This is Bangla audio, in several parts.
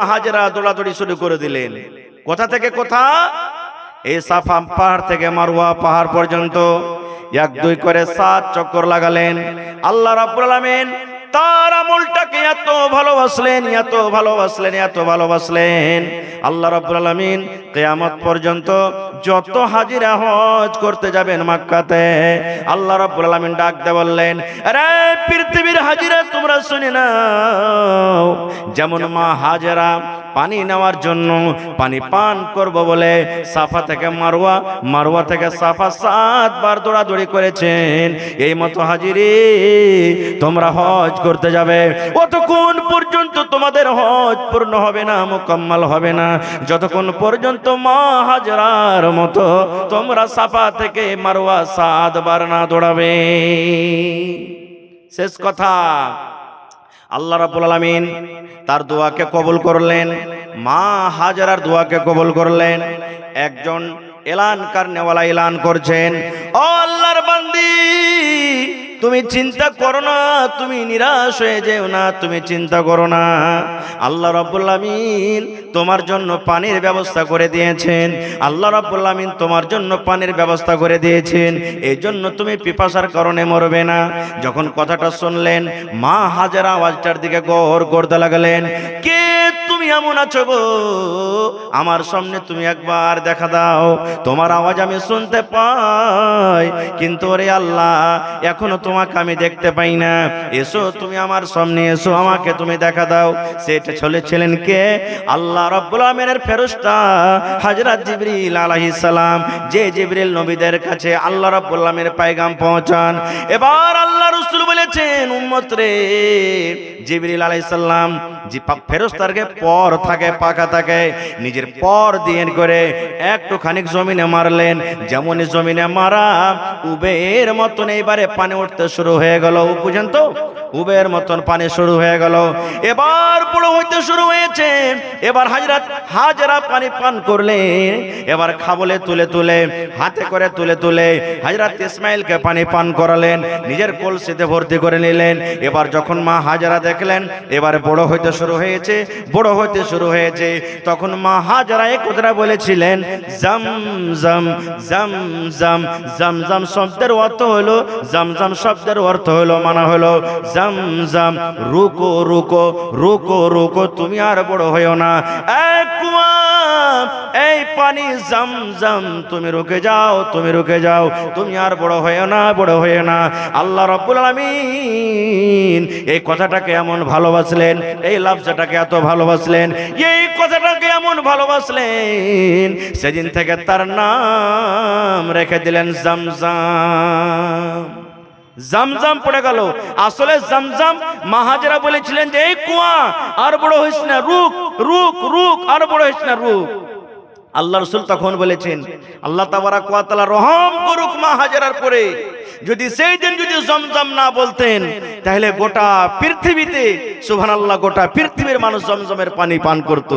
হাজেরা দৌড়াদৌড়ি শুরু করে দিলেন। কোথা থেকে কোথা? এই সাফা পাহাড় থেকে মারওয়া পাহাড় পর্যন্ত 1-2 করে 7 চক্কর লাগালেন। আল্লাহ রাব্বুল আলামিন তার আমলটাকে এত ভালোবাসলেন, এত ভালোবাসলেন, এত ভালোবাসলেন। আল্লাহ রাব্বুল আলামিন কিয়ামত পর্যন্ত যত হাজিরা হজ করতে যাবেন মক্কাতে, আল্লাহ রাব্বুল আলামিন ডাক দিয়ে বললেন, আরে পৃথিবীর হাজিরা তোমরা শুনে নাও, যেমন মা হাজেরা পানি নেওয়ার জন্য পানি পান করব বলে সাফা থেকে মারওয়া, মারওয়া থেকে সাফা 7 বার দৌড়াদৌড়ি করেছেন, এই মতো হাজিরি তোমরা হজ করতে যাবে, অতক্ষণ পর্যন্ত তোমাদের হজ পূর্ণ হবে না, মুকম্মল হবে না, যতক্ষণ পর্যন্ত মা হাজরার মতো তোমরা সাফা থেকে মারওয়া 7 বার না দৌড়াবে। শেষ কথা, আল্লাহ রাব্বুল আলামিন তার দোয়াকে কবুল করলেন, মা হাজরার দোয়াকে কবুল করলেন। একজন এলান করনেওয়ালা এলান করছেন, ও আল্লাহর বান্দি, তুমি চিন্তা করো না, তুমি নিরাশ হয়ে যেও না, তুমি চিন্তা করো না, আল্লাহ রাব্বুল আলামিন তোমার জন্য পানির ব্যবস্থা করে দিয়েছেন, আল্লাহ রাব্বুল আলামিন তোমার জন্য পানির ব্যবস্থা করে দিয়েছেন, এই জন্য তুমি পিপাসার কারণে মরবে না। যখন কথাটা শুনলেন, মা হাজেরা আওয়াজটার দিকে গড় করতে লাগলেন, কে তুমি এমন আছো গো, আমার সামনে তুমি একবার দেখা দাও, তোমার আওয়াজ আমি শুনতে পাই, কিন্তু ওরে আল্লাহ এখনো তোমাকে আমি দেখতে পাই না, এসো তুমি আমার সামনে এসো, আমাকে তুমি দেখা দাও। সেটা ছিলেন কে? আল্লাহ রাব্বুল আলামিনের ফেরেশতা হযরত জিবরিল আলাইহিস সালাম, যে জিবরিল নবীদের কাছে আল্লাহ রাব্বুল আলামিনের পয়গাম পৌঁছান। এবার আল্লাহ রাসূল বলেছেন, উম্মত রে, জিবরিল আলাইহিস সালাম যে ফেরেশতারকে পর থাকে, পাকা থাকে, নিজের পর দিয়ে করে একটু খানিক জমিনে মারলেন, যেমন জমিনে মারা উবের মতন এইবারে পানি উঠতে শুরু হয়ে গেল, বুঝেন তো, উবের মতন পানি শুরু হয়ে গেল, এবার বড় হইতে শুরু হয়েছে। এবার হাজরা পানি পান করলেন, এবার খাবলে তুলে তুলে হাতে করে তুলে তুলে হযরত ইসমাইলকে পানি পান করালেন, নিজের কলসিতে ভর্তি করে নিলেন। এবার যখন মা হাজরা দেখলেন এবারে বড় হইতে শুরু হয়েছে, বড় হইতে শুরু হয়েছে, তখন মা হাজরা এক কথা বলেছিলেন, জামজাম জামজাম। জামজাম শব্দের অর্থ হলো, জামজাম শব্দের অর্থ হলো, মানা হলো জামজাম, রুকো রুকো রুকো রুকো, তুমি আর বড় হইও না, এই পানি জামজাম, তুমি রুকে যাও, তুমি রুকে যাও, তুমি আর বড় হইও না, বড় হইও না। আল্লাহ রাব্বুল আলামিন এই কথাটাকে এমন ভালোবাসলেন, এই লফজটাকে এত ভালোবাসলেন, এই কথাটাকে এমন ভালোবাসলেন, সেদিন থেকে তার নাম রেখে দিলেন জামজাম। জামজাম পড়ে গেল। আসলে জামজাম মা হাজরা বলেছিলেন যে এই কুয়া আর বড় হইস না, রুক রুক রুক, আর বড় হইস না, রুক। আল্লাহ রাসূল তখন বলেছেন, আল্লাহ তাবারাক ওয়া তাআলা রহম করুক মা হাজরার পরে, যদি সেই দিন যদি জমজম না বলতেন, তাহলে গোটা পৃথিবীতে সুবহানাল্লাহ, গোটা পৃথিবীর মানুষ জমজমের পানি পান করত।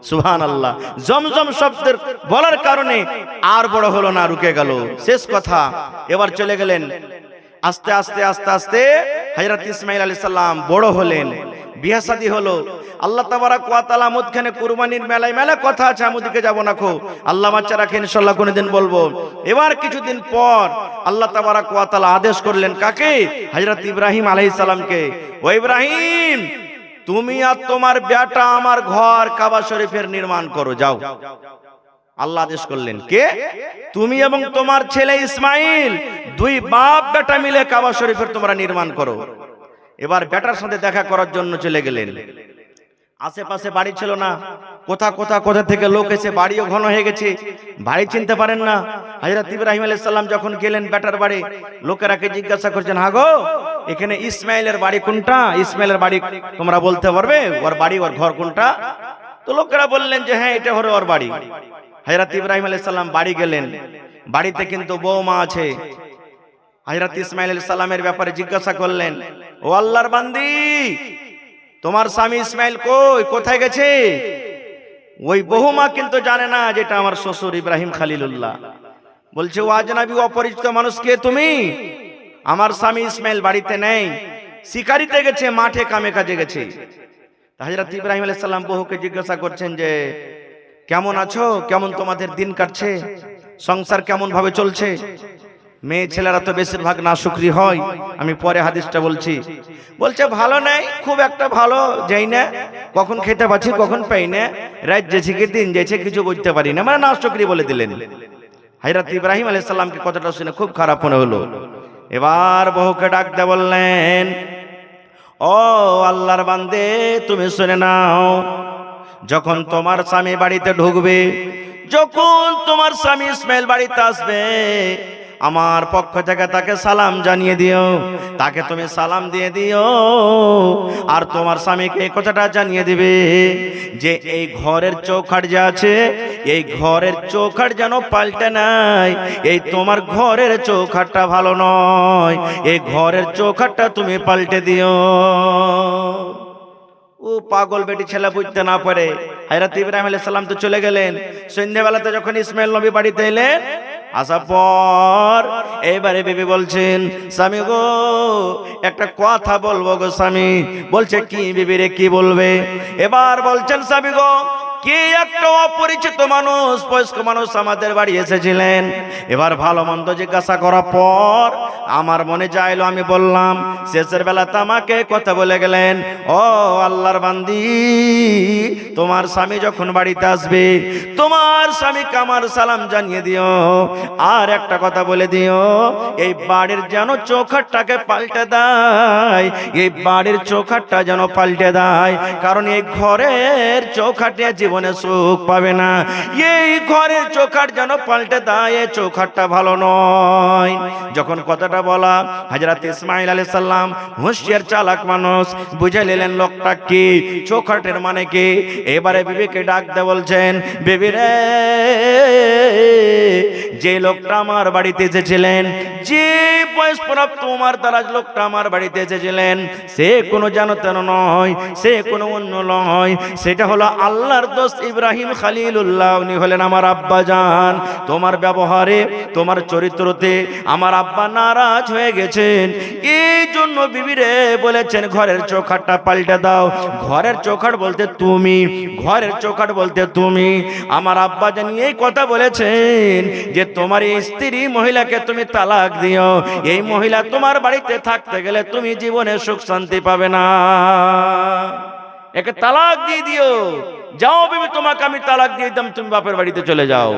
সুবহানাল্লাহ, জমজম শব্দের বলার কারণে আর বড় হলো না, রুকে গেল। শেষ কথা, এবার চলে গেলেন। আস্তে আস্তে আস্তে আস্তে হযরত ইসমাঈল আলাইহিস সালাম বড় হলেন, বিয়ে শাদী হলো। আল্লাহ তাবারাক ওয়া তাআলা মধ্যখানে কুরবানির মেলায় মেলা কথা আছে, আমি ওদিকে যাব না, আল্লাহ বাচ্চা রাখে, ইনশাআল্লাহ কোনদিন বলবো। এবার কিছুদিন পর আল্লাহ তাবারাক ওয়া তাআলা আদেশ করলেন কাকে? হযরত ইব্রাহিম আলাইহিস সালামকে, ও ইব্রাহিম, তুমি আর তোমার বেটা আমার ঘর কাবা শরীফের নির্মাণ করো, যাও। আল্লাহ আদেশ করলেন, কে? তুমি এবং তোমার ছেলে ইসমাইল, দুই বাপ বেটা মিলে কাবা শরীফের তোমরা নির্মাণ করো। এবার বেটার সাথে দেখা করার জন্য চলে গেলেন। আশেপাশে বাড়ি ছিল না, কোথা কোথা কোথা থেকে লোক এসে, বাড়িও ঘন হয়ে গেছে, বাড়ি চিনতে পারেন না। হযরত ইব্রাহিম আলাইহিস সালাম যখন গেলেন বেটার বাড়ি, লোকেরাকে জিজ্ঞাসা করছেন, হাগো এখানে ইসমাইলের বাড়ি কোনটা? ইসমাইলের বাড়ি তোমরা বলতে পারবে, ওর বাড়ি ওর ঘর কোনটা? তো লোকেরা বললেন যে হ্যাঁ, এটা হলো ওর বাড়ি। হযরত ইব্রাহিম আলাইহিস সালাম বাড়ি গেলেন, বাড়িতে কিন্তু বৌমা আছে। হযরত ইসমাইল আলাইহিস সালামের ব্যাপারে জিজ্ঞাসা করলেন, ও আল্লাহর বান্দি, তোমার স্বামী ইসমাইল কই, কোথায় গেছে? ওই বৌমা কিন্তু জানে না যেটা আমার শ্বশুর ইব্রাহিম খলিলুল্লাহ। বলছে, ও আজনবী, অপরিচিত মানুষ, কে তুমি? আমার স্বামী ইসমাইল বাড়িতে নেই, শিকারিতে গেছে, মাঠে কামে কাজে গেছে। হযরত ইব্রাহিম আলাইহিস সালাম বহুকে জিজ্ঞাসা করছেন যে কেমন আছো, কেমন তোমাদের দিন কাটছে, সংসার কেমন ভাবে চলছে। মেয়ে ছেলেরা তো বেশিরভাগ নাশুকরি হয়, আমি পরে হাদিসটা বলছি। বলছে ভালো নাই, খুব একটা ভালো যাই না, কখন খেতে পাচ্ছি কখন পাই না, রাত যেছে কি দিন যেছে কিছু বুঝতে পারি না, মানে নাশুকরি বলে দিলেন। হযরত ইব্রাহিম আলাইহিস সালামকে কথাটা শুনে খুব খারাপ মনে হলো। এবার বহুকে ডাক দিয়ে বললেন, ও আল্লাহর বান্দে, তুমি শুনে নাও, যখন তোমার স্বামী বাড়িতে ঢুকবে, যখন তোমার স্বামী ইসমাইল বাড়িতে আসবে, আমার পক্ষ থেকে তাকে সালাম জানিয়ে দিও, তাকে তুমি সালাম দিয়ে দিও। আর তোমার স্বামীকে এই কথাটা জানিয়ে দিবে যে এই ঘরের চৌখাট যে আছে, এই ঘরের চৌখাট যেন পাল্টে নাই, এই তোমার ঘরের চৌখাটটা ভালো নয়, এই ঘরের চৌখাটটা তুমি পাল্টে দিও। ও পাগল বেটি ছেলে বুঝতে না পারে। হযরত ইব্রাহিম আলাইহিস সালাম তো চলে গেলেন। সন্ধ্যাবেলাতে যখন ইসমাইল নবী বাড়িতে এলেন, আসার পর এবারে বিবি বলছেন, স্বামী গো একটা কথা বলবো গো স্বামী। বলছে কি বিবি রে, কি বলবে? এবার বলছেন, স্বামী গো কে একটা অপরিচিত মানুষ, বয়স্ক মানুষ আমাদের বাড়ি এসেছিলেন। এবার ভালো মন্দ জিজ্ঞাসা করার পর আমার মনে চাইলো, আমি বললাম, শেষের বেলাতে আমাকে কথা বলে গেলেন, ও আল্লাহর বান্দি, তোমার স্বামী যখন বাড়িতে আসবে, তোমার স্বামীকে আমার সালাম জানিয়ে দিও, আর একটা কথা বলে দিও, এই বাড়ির যেন চৌখাটটাকে পাল্টে দেয়, এই বাড়ির চৌখাটটা যেন পাল্টে দেয়, কারণ এই ঘরের চৌখাটে জীবনে সুখ পাবে না, এই ঘরের চৌখাট যেন পাল্টে দেয়, এই চৌখাটটা ভালো নয়। যখন কথাটা বলা, হযরত ইসমাইল আলাইহিস সালাম হুঁশিয়ার চালাক মানুষ, বুঝে নিলেন লোকটা কি, চৌখাটের মানে কি। এবারে বিবিকে ডাক দিয়ে বলছেন, বিবি রে, যে লোকটা আমার বাড়িতে এসেছিলেন, যে বয়স প্রাপ্ত তোমার দারাজ লোকটা আমার বাড়িতে এসেছিলেন, সে কোনো জানতেন নয়, সে কোনো অন্য নয়, সেটা হলো আল্লাহর দোস্ত ইব্রাহিম খলিলুল্লাহ। উনি হলেন আমার আব্বা জান। তোমার ব্যবহারে, তোমার চরিত্রতে আমার আব্বা নারাজ হয়ে গেছেন, এই জন্য বিবিরে বলেছেন ঘরের চৌখাটটা পাল্টে দাও। ঘরের চৌখাট বলতে তুমি, ঘরের চৌখাট বলতে তুমি। আমার আব্বা জানি এই কথা বলেছেন যে তোমার এই স্ত্রী মহিলাকে তুমি তালাক দিও, এই মহিলা তোমার বাড়িতে থাকতে গেলে তুমি জীবনে সুখ শান্তি পাবে না, একে তালাক দিয়ে দিও। যাও বিবি, তোমাকে আমি তালাক দিয়ে দিলাম, তুমি বাপের বাড়িতে চলে যাও।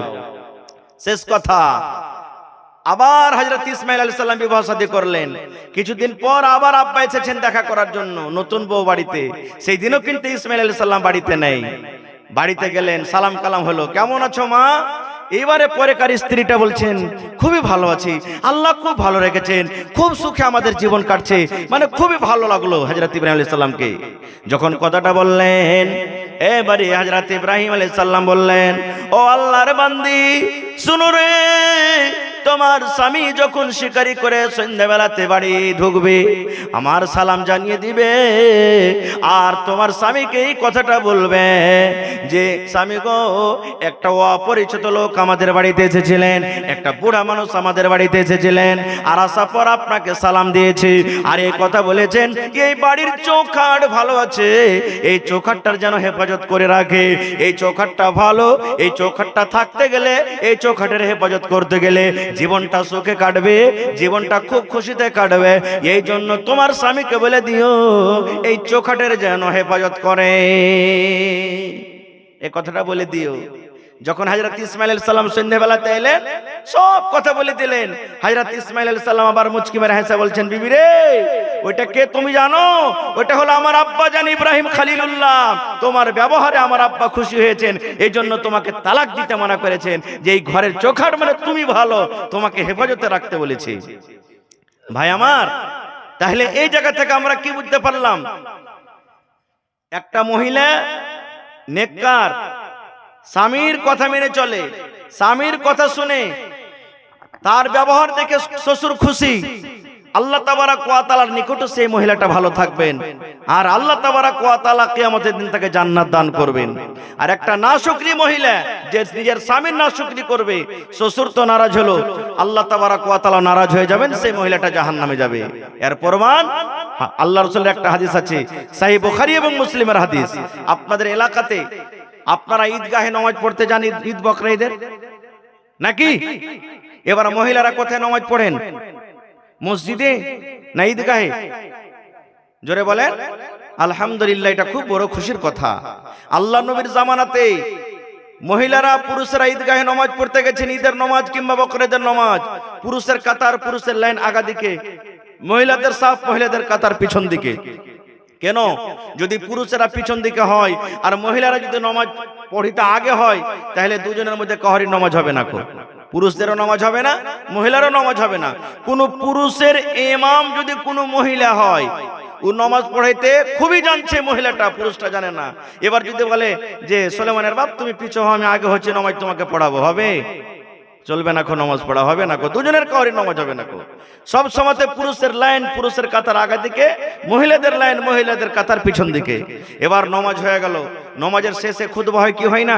শেষ কথা। আবার হযরত ইসমাইল আলাইহিস সালাম বিবাহ শাদী করলেন। কিছুদিন পর আবার আব্বা এসেছেন দেখা করার জন্য নতুন বউ বাড়িতে। সেই দিনও কিন্তু ইসমাইল আলাইহিস সালাম বাড়িতে নেই। বাড়িতে গেলেন, সালাম কালাম হলো, কেমন আছো মা? এবারে পরেকার স্ত্রীটা বলছেন, খুবই ভালো আছি, আল্লাহ খুব ভালো রেখেছেন, খুব সুখে আমাদের জীবন কাটছে, মানে খুবই ভালো লাগলো হযরত ইব্রাহিম আলাইহিস সালামকে। যখন কথাটা বললেন, এবারে হযরত ইব্রাহিম আলাইহিস সালাম বললেন, ও আল্লাহর বান্দি, শুনো রে, তোমার স্বামী যখন শিকারি করে সন্ধ্যাবেলাতে বাড়ি ঢুকবে, আমার সালাম জানিয়ে দিবে, আর তোমার স্বামীকে এই কথাটা বলবে যে স্বামী গো, একটা অপরিচিত লোক আমাদের বাড়িতে এসেছিলেন, একটা বুড়া মানুষ আমাদের বাড়িতে এসেছিলেন, আর আসার পর আপনাকে সালাম দিয়েছে, আর এই কথা বলেছেন এই বাড়ির চৌখাট ভালো আছে, এই চৌখাটটার যেন হেফাজত করে রাখে, এই চৌখাটটা ভালো, এই চৌখাটটা থাকতে গেলে, এই চৌখাটের হেফাজত করতে গেলে জীবনটা সুখে কাটবে, জীবনটা খুব খুশিতে কাটবে। এই জন্য তোমার স্বামীকে বলে দিও এই চৌখাটের যেন হেফাজত করে, এই কথাটা বলে দিও। যখন হযরত ইসমাইল আলাইহিস সালাম সন্ধ্যাবেলাতে এলেন, সব কথা বলে দিলেন। হযরত ইসমাইল আলাইহিস সালাম আবার মুচকি মেরে হেসে বলছেন, বিবি রে, ওইটা কে তুমি জানো? ওইটা হলো আমার আব্বা জান ইব্রাহিম খলিলুল্লাহ। তোমার ব্যবহারে আমার আব্বা খুশি হয়েছেন, এই জন্য তোমাকে তালাক দিতে মানা করেছেন, যে এই ঘরের চৌখাট মানে তুমি ভালো, তোমাকে হেফাজতে রাখতে বলেছি। ভাই আমার, তাহলে এই জায়গা থেকে আমরা কি বুঝতে পারলাম? একটা মহিলা নেককার, স্বামীর কথা মেনে চলে, স্বামীর কথা শুনে, তার ব্যবহার দেখে শ্বশুর খুশি, আল্লাহ তাবারাক ওয়া তাআলার নিকটে সেই মহিলাটা ভালো থাকবেন, আর আল্লাহ তাবারাক ওয়া তাআলা কিয়ামতের দিন তাকে জান্নাত দান করবেন। আর একটা নাশুকরি মহিলা যে নিজের স্বামীর নাশুকরি করবে, শ্বশুর তো নারাজ হলো, আল্লাহ তাবারাক ওয়া তাআলা নারাজ হয়ে যাবেন, সেই মহিলাটা জাহান্নামে যাবে। এর প্রমাণ আল্লাহ রাসূলের একটা হাদিস আছে, সহিহ বুখারী এবং মুসলিমের হাদিস। আপনাদের এলাকাতে আপনারা ঈদগাহে নামাজ পড়তে যান ঈদ বকরা ঈদের নাকি? এবার মহিলারা কোথায় নামাজ পড়েন? মসজিদে না ঈদগাহে? জোরে বলেন আলহামদুলিল্লাহ। এটা খুব বড় খুশির কথা। আল্লাহ নবীর জামানাতে মহিলারা পুরুষেরা ঈদগাহে নামাজ পড়তে গেছেন, ঈদের নামাজ কিংবা বকরীদের নামাজ। পুরুষের কাতার, পুরুষের লাইন আগা দিকে, মহিলাদের সাফ, মহিলাদের কাতার পিছন দিকে। কেন? যদি পুরুষেরা পিছন দিকে হয় আর মহিলারা যদি নামাজ পড়িতে আগে হয়, তাহলে দুজনের মধ্যে কাহারই নামাজ হবে না। পুরুষদেরও নামাজ হবে না, মহিলারও নামাজ হবে না। কোন পুরুষের ইমাম যদি কোনো মহিলা হয়, ও নামাজ পড়াইতে খুবই জানছে মহিলাটা, পুরুষটা জানে না। এবার যদি বলে যে সুলাইমানের বাপ তুমি পিছু হও, আমি আগে হচ্ছে নামাজ তোমাকে পড়াবো, হবে? চলবে না, নামাজ পড়া হবে না, দুজনের কাউরি নামাজ হবে না। সব সময়তে পুরুষের লাইন, পুরুষের কাতার আগা দিকে, মহিলাদের লাইন, মহিলাদের কাতার পিছন দিকে। এবার নামাজ হয়ে গেল, নামাজের শেষে খুতবা হয় কি হয় না?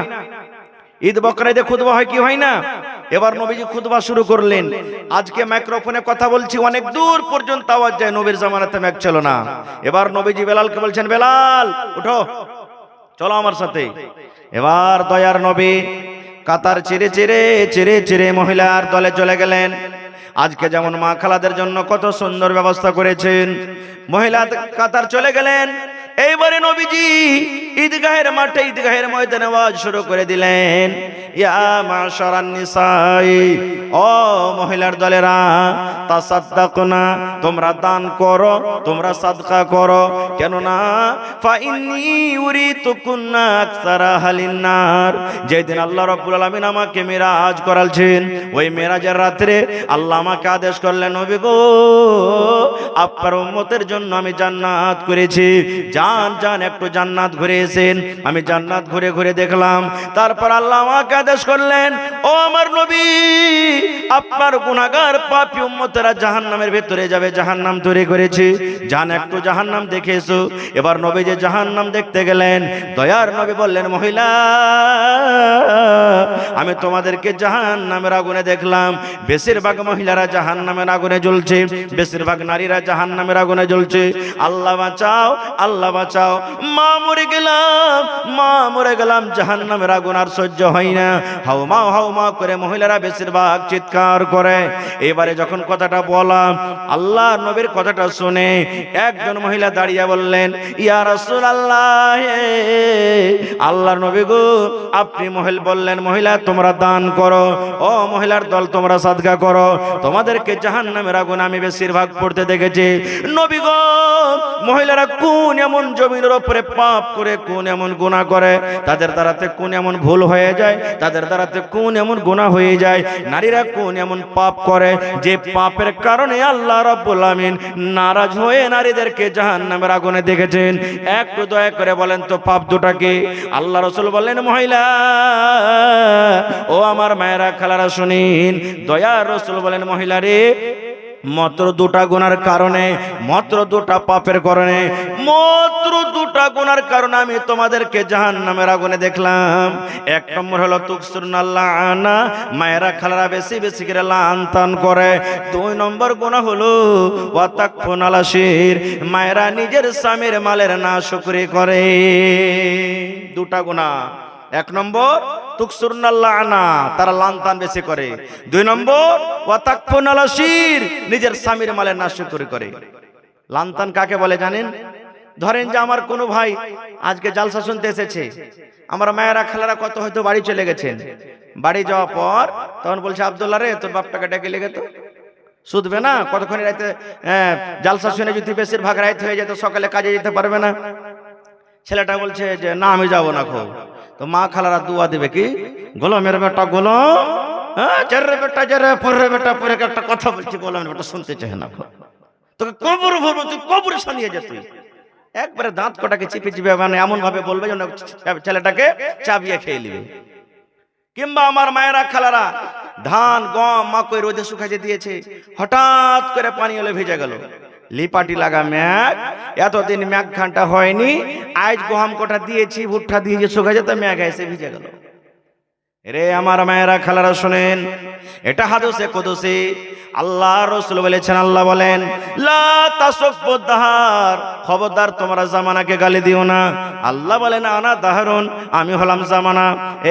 ঈদ বকরা ঈদে খুতবা হয় কি হয় না? এবার নবীজি খুতবা শুরু করলেন। আজকে মাইক্রোফোনে কথা বলছি, অনেক দূর পর্যন্ত আওয়াজ যায়, নবীর জামানাতে মাইক ছিল না। এবার নবীজি বেলালকে বলছেন, বেলাল উঠো, চলো আমার সাথে। এবার দয়ার নবী কাতার চিরে চিরে চিরে চিরে মহিলার দলে চলে গেলেন। আজকে যেমন মা খালাদের জন্য কত সুন্দর ব্যবস্থা করেছেন, মহিলা কাতার চলে গেলেন। এইবারে নবীজি ঈদগাহের মাঠে, ঈদগাহের ময়দানে আওয়াজ শুরু করে দিলেন, ইয়া মাশারান নিসাই, ও মহিলার দলেরা, তাসাদদাকনা, তোমরা দান করো, তোমরা সাদকা করো। কেন না ফা ইন্নী উরিতুকুন্না আকসারা হালিন নার, যেদিন আল্লাহ রাব্বুল আলামিন আমাকে মিরাজ করালছেন, ওই মিরাজের রাতে আল্লাহ আমাকে আদেশ করলেন, নবী গো, আপনার উম্মতের জন্য আমি জান্নাত করেছি, জান জান একটু জান্নাত ঘুরে এসেন। আমি জান্নাত ঘুরে ঘুরে দেখলাম। তারপর আল্লাহ আমাকে আদেশ করলেন, ও আমার নবী, আপনার গুনাহগার পাপী উম্মতেরা জাহান্নামের ভিতরে যাবে, জাহান্নাম তৈরি করেছি, জান একটু জাহান্নাম দেখে এসো। এবার নবী যে জাহান্নাম দেখতে গেলেন, দয়ার নবী বললেন, মহিলা, আমি তোমাদেরকে জাহান্নামের আগুনে দেখলাম। বেশিরভাগ মহিলারা জাহান্নামের আগুনে জ্বলছে, বেশিরভাগ নারীরা জাহান্নামের আগুনে জ্বলছে। আল্লাহ বাঁচাও, আল্লাহ বাঁচাও। মা মরে গেলাম, মা মরে গেলাম, জাহান্নামের আগুন আর সহ্য হয় না। হাউ মা করে মহিলারা বেশিরভাগ চিৎকার করে। এবারে যখন কথাটা বললাম, আল্লাহ নবীর কথাটা শুনে একজন মহিলা দাঁড়িয়ে বললেন, ইয়া রাসূলুল্লাহ, আল্লাহর নবী গো, আপনি বললেন মহিলা তোমরা দান করো, ও মহিলার দল তোমরা সাদকা করো, তোমাদেরকে জাহান্নামের আগুন আমি বেশিরভাগ পড়তে দেখেছি। নবী গো, মহিলারা কোন এমন জমিনের উপরে পাপ করে, কোন এমন গুনাহ করে, তাদের দ্বারাতে কোন এমন ভুল হয়ে যায়, তাদের দ্বারাতে কোন এমন গুনাহ হয়ে যায়, নারীরা কোন এমন পাপ করে, যে পাপের কারণে আল্লাহ রাব্বুল আমিন নারাজ হয়ে নারীদেরকে জাহান্নামের আগুনে দেখেছেন। একটু দয়া করে বলেন তো পাপ দুটা কি? আল্লাহ রাসূল বললেন, মহিলা, ও আমার মায়েরা খালারা শুনিন, দয়ার রাসূল বলেন, মহিলা রে, মাত্র দুটা গুনার কারণে, মাত্র দুটা পাপের কারণে, মাত্র দুটা গুনার কারণে আমি তোমাদেরকে জাহান্নামের আগুনে দেখলাম। এক নম্বর হলো তুকসুরনাল্লাহ আনা, মায়েরা খালারা বেশি বেশি করে লান তান করে। দুই নম্বর গুনাহ হলো ওয়াতাকফুনাল আশির, মায়েরা নিজের স্বামীর মালের নাশুকরি করে। দুটা গুনাহ। এক নম্বর তুকসুরনাল্লাহ আনা, তারা লানতান বেশি করে। দুই নম্বর ওয়াতাকফুনাল আশির, নিজের স্বামীর মালের নাশুকরি করে। লানতান কাকে বলে জানেন? ধরেন যে আমার কোনো ভাই আজকে জালসা শুনতে এসেছে, আমার মায়েরা খালারা কত হয়তো বাড়ি চলে গেছেন। বাড়ি যাওয়ার পর তখন বলছে, আব্দুল্লাহ রে, তোর বাপটাকে ডেকে লেগে তো শুধবে না, কতক্ষণ রাইতে জালসা শুনে যদি বেশিরভাগ রাইত হয়ে যেত, সকালে কাজে যেতে পারবে না। ছেলেটা বলছে যে না, আমি যাবো না। খো তো মা খালারা দুয়া দিবে কি, গোলামের বেটা গোলাম, জেরে বেটা জেরে, পরে বেটা পরে, একটা কথা বলছি, গোলামের বেটা শুনতে চায় না। তোকে কবর ভরবো, তুই কবরে সানিয়ে যেত। একবারে দাঁত কটাকে চিপে চিপে, মানে এমন ভাবে বলবে যেন ছেলেটাকে চাবিয়ে খেয়ে নিবে। কিংবা আমার মায়েরা খালারা ধান গম মাকই রোদে শুকাইতে দিয়েছে, হঠাৎ করে পানি এলে ভেজে গেল। লিপাটি লাগা ম্যাগ, এতদিন ম্যাগ ঘন্টা হয়নি, আজ গম কোটা দিয়েছি, ভুট্টা দিয়েছি, শুকাই যেত, ম্যাগ এসে ভিজে গেল। রে আমার মায়েরা খালারা শোনেন, এটা হাদিসে কুদসি। আল্লাহ রাসূল বলেছেন, আল্লাহ বলেন লা তাসুব্বুদ দাহার, খবরদার তোমরা জামানাকে গালি দিও না। আল্লাহ বলেন আনা দাহরুন, আমি হলাম জামানা।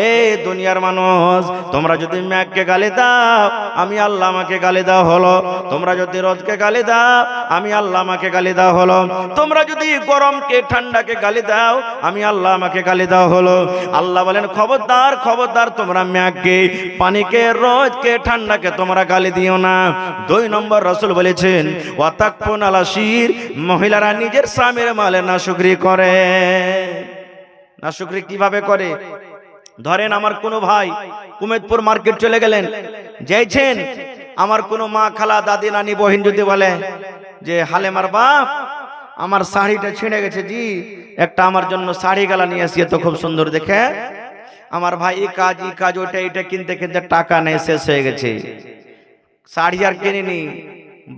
এই দুনিয়ার মানুষ, তোমরা যদি মেঘকে গালি দাও আমি আল্লাহ আমাকে গালি দাও হলো, তোমরা যদি রোদকে গালি দাও আমি আল্লাহ আমাকে গালি দাও হলো, তোমরা যদি গরমকে ঠান্ডাকে গালি দাও আমি আল্লাহ আমাকে গালি দাও হলো। আল্লাহ বলেন খবরদার খবরদার তোমরা মেঘকে, পানিকে, রোদকে, ঠান্ডাকে তোমরা গালি দিও না। 2 নম্বর রাসূল বলেছেন ওয়াতাকফুন আলাশির, মহিলারা নিজের স্বামীর মালে নাশুকরি করে। নাশুকরি কিভাবে করে? ধরেন আমার কোনো ভাই কুমেদপুর মার্কেট চলে গেলেন, যাইছেন, আমার কোনো মা, খালা, দাদি, নানি, বহিন যদি বলে যে হালেমার বাপ আমার শাড়িটা ছিঁড়ে গেছে জি, একটা আমার জন্য শাড়ি গালা নিয়ে আসিয়ে তো খুব সুন্দর দেখে। আমার ভাই এই কাজ ওইটা এটা কিনতে কিনতে টাকা নেই, শেষ হয়ে গেছে, শাড়ি আর কেনেনি।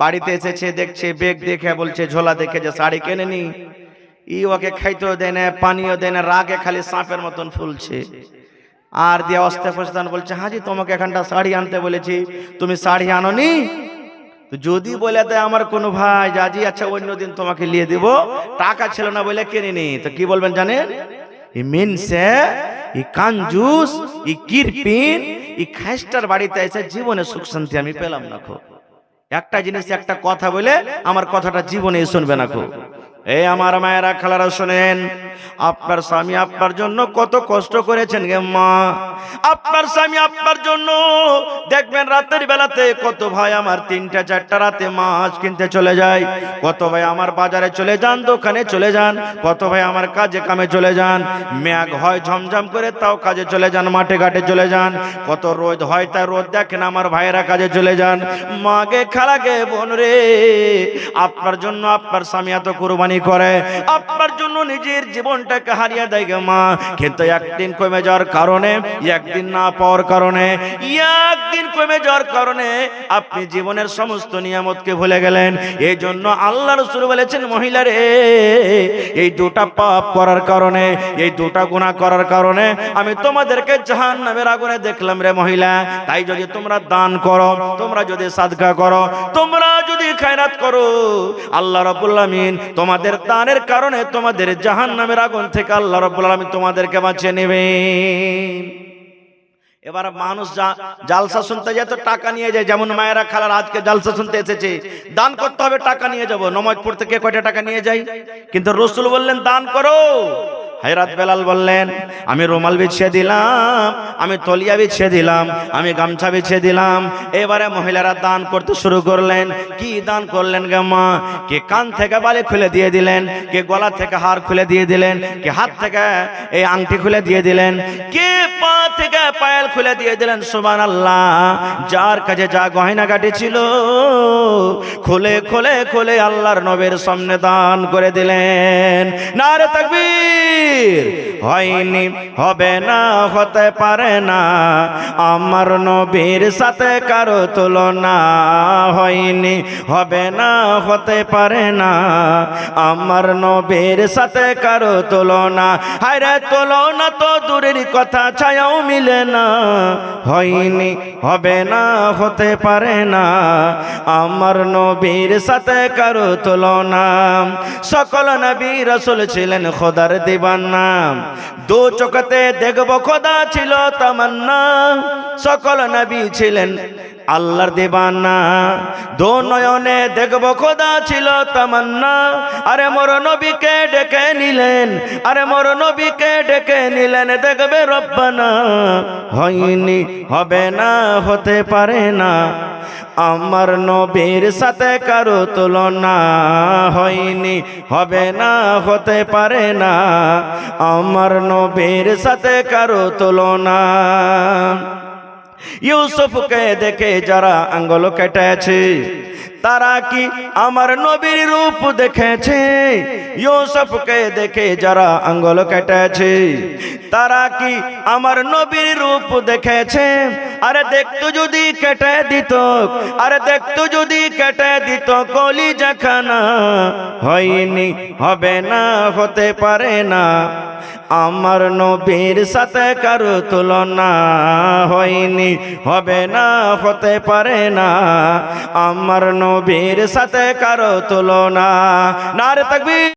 বাড়িতে এসেছে দেখছে ব্যাগ দেখে বলছে, ঝোলা দেখে যে শাড়ি কেনেনি। ই ওকে খাইতেও দেয় না, পানিও দেয় না, রাগে খালি সাপের মতন ফুলছে। আর দিয়ে অস্তে ফস্তান বলছে, হাজি তোমাকে এখানটা শাড়ি আনতে বলেছি, তুমি শাড়ি আনোনি? তো যদি বলে দেয় আমার কোনো ভাই জাজি আচ্ছা অন্যদিন তোমাকে নিয়ে দিব, টাকা ছিল না বলে কিনিনি, তো কি বলবেন জানেন? ই মিনসে, ই কাঞ্জুস, ই কিরপিন, ই খাইস্টার বাড়িতে এসে জীবনে সুখ শান্তি আমি পেলাম না। খো একটা জিনিস, একটা কথা বলে আমার কথাটা জীবনে শুনবে না। খো এই আমার মায়েরা, খালারা শোনেন, আপনার স্বামী আপনার জন্য কত কষ্ট করেছেন গে মা। আপনার স্বামী আপনার জন্য দেখবেন রাতের বেলাতে কত ভাই আমার 3টা 4টা রাতে মাছ কিনতে চলে যায়, কত ভাই আমার বাজারে চলে যান, দোকানে চলে যান, কত ভাই আমার কাজে কামে চলে যান। মেঘ হয় ঝমঝম করে তাও কাজে চলে যান, মাঠে ঘাটে চলে যান। কত রোদ হয় তা রোদ দেখেন আমার ভাইয়েরা কাজে চলে যান। মাগে খালাগে বোন রে, আপনার জন্য আপনার স্বামী এত কুরবানি করে, আপনার জন্য নিজের জীবনটাকে হারিয়ে দেয় গে মা। কিন্তু একদিন কমে যাওয়ার কারণে, একদিন না পাওয়ার কারণে, একদিন কমে যাওয়ার কারণে আপনি জীবনের সমস্ত নিয়ামতকে ভুলে গেলেন। এই জন্য আল্লাহ রাসূল বলেছেন মহিলারে, এই 2টা পাপ করার কারণে, এই 2টা গুনাহ করার কারণে আমি তোমাদেরকে জাহান্নামের আগুনে দেখলাম রে মহিলা। তাই যদি তোমরা দান করো, তোমরা যদি সাদকা করো, তোমরা যদি খায়রাত করো, আল্লাহ রাব্বুল আলামিন তোমাদের দানের কারণে তোমাদের জাহান্নামের আগুন থেকে আল্লাহ রাব্বুল আলামিন তোমাদেরকে বাঁচিয়ে নেবেন। এবার মানুষ জালসা শুনতে যায় তো টাকা নিয়ে যায়, যেমন মায়েরা খালার আজকে জালসা শুনতে এসেছে, দান করতে হবে, টাকা নিয়ে যাব। নমাজ পড়তে কে কয়টা টাকা নিয়ে যায়? কিন্তু রাসূল বললেন দান করো। হযরত বেলাল বললেন আমি রুমাল বিছিয়ে দিলাম, আমি তলিয়া বিছিয়ে দিলাম, আমি গামছা বিছিয়ে দিলাম। এবারে মহিলারা দান করতে শুরু করলেন। কি দান করলেন গে মা? কে কান থেকে বালি খুলে দিয়ে দিলেন, কে গলা থেকে হার খুলে দিয়ে দিলেন, কে হাত থেকে এই আংটি খুলে দিয়ে দিলেন, কে পা থেকে পায়েল খুলে দিয়ে দিলেন। সুবহানাল্লাহ, যার কাছে যা গয়না গাটি ছিল খুলে খুলে খুলে আল্লাহর নবীর সামনে দান করে দিলেন। নারে তাকবীর। হয়নি, হবে না, হতে পারে না আমার নবীর সাথে কারো তুলনা। হয়নি, হবে না, হতে পারে না আমার নবীর সাথে কারো তুলনা। হায়রে তুলনা তো দূরের কথা, ছায়াও মিলে না। হয়নি, হবে না, হতে পারে না আমার নবীর সাথে কারো তুলনা। সকল নবী রাসূল ছিলেন খোদার দিবানা, 2 চোখতে দেখব খোদা ছিল তামান্না। সকল নবী ছিলেন আল্লাহর দিবানা, 2 নয়নে দেখব খোদা ছিল তামান্না। আরে মোর নবীকে ডেকে নিলেন, আরে মোর নবীকে ডেকে নিলেন, দেখবে রব্বানা। হয়নি, হবে না, হতে পারে না আমার নবীর সাথে কারো তুলনা। হয়নি, হবে না, হতে পারে না আমার নবীর সাথে কারো তুলনা। ইউসুফকে দেখে যারা আঙ্গুল কেটেছে তারা কি আমার নবীর রূপ দেখেছে? ইউসুফকে দেখে যারা আঙ্গুল কেটেছে তারা কি আমার নবীর রূপ দেখেছে? আরে দেখতো যদি কেটে দিত, আরে দেখতো যদি কেটে দিত কলিজাখানা, হয়নি, হবে না, হতে পারে না, আমার নবীর সাথে কারো তুলনা, হয়নি, হবে না, হতে পারে না, আমার নবীর সাথে কারো তুলনা। নারে তাকবীর।